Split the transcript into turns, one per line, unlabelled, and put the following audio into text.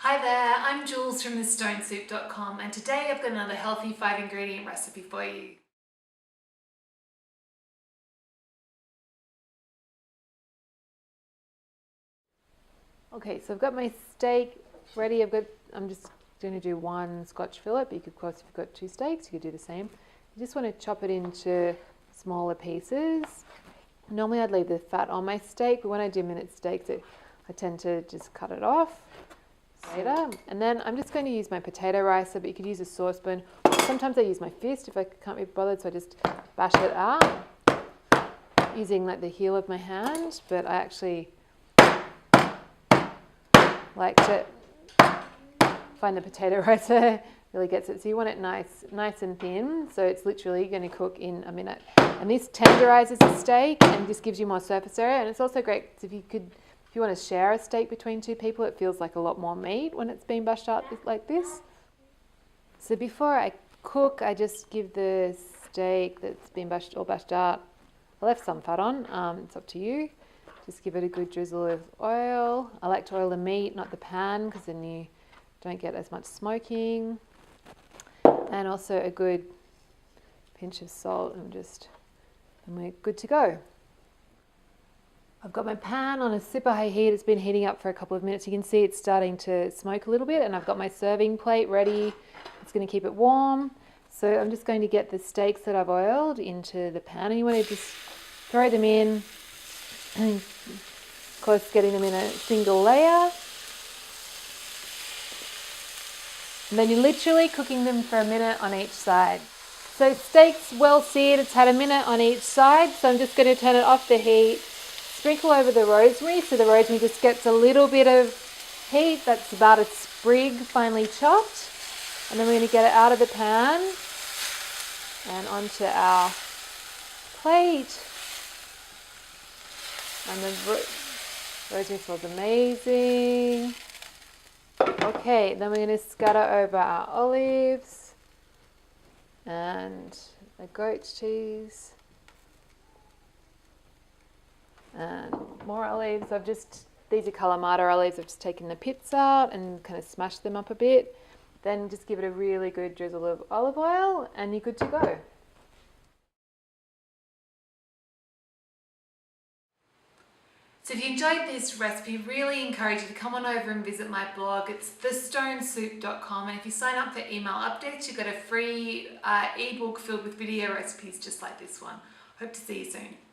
Hi there, I'm Jules from TheStoneSoup.com and today I've got another healthy 5-ingredient recipe for you.
Okay, so I've got my steak ready. I'm just going to do one Scotch fillet, but you could, of course, if you've got two steaks, you could do the same. You just want to chop it into smaller pieces. Normally I'd leave the fat on my steak, but when I do minute steaks, I tend to just cut it off later. And then I'm just going to use my potato ricer, but you could use a saucepan. Sometimes I use my fist if I can't be bothered, so I just bash it out using like the heel of my hand, but I actually like to find the potato ricer really gets it. So you want it nice and thin. So it's literally going to cook in a minute. And this tenderizes the steak and just gives you more surface area. And it's also great if you want to share a steak between two people, it feels like a lot more meat when it's being bashed out like this. So before I cook, I just give the steak that's been all bashed out. I left some fat on. It's up to you. Just give it a good drizzle of oil. I like to oil the meat, not the pan, because then you don't get as much smoking. And also a good pinch of salt, and we're good to go. I've got my pan on a super high heat. It's been heating up for a couple of minutes. You can see it's starting to smoke a little bit, and I've got my serving plate ready. It's going to keep it warm. So I'm just going to get the steaks that I've oiled into the pan, and you want to just throw them in. And of course, getting them in a single layer. And then you're literally cooking them for a minute on each side. So steak's well seared, it's had a minute on each side. So I'm just going to turn it off the heat, sprinkle over the rosemary. So the rosemary just gets a little bit of heat. That's about a sprig finely chopped. And then we're going to get it out of the pan and onto our plate. And the rosemary smells amazing. Okay, then we're going to scatter over our olives and the goat cheese and more olives. These are Kalamata olives. I've just taken the pits out and kind of smashed them up a bit. Then just give it a really good drizzle of olive oil and you're good to go.
So if you enjoyed this recipe, really encourage you to come on over and visit my blog. It's TheStoneSoup.com, and if you sign up for email updates, you get a free ebook filled with video recipes just like this one. Hope to see you soon.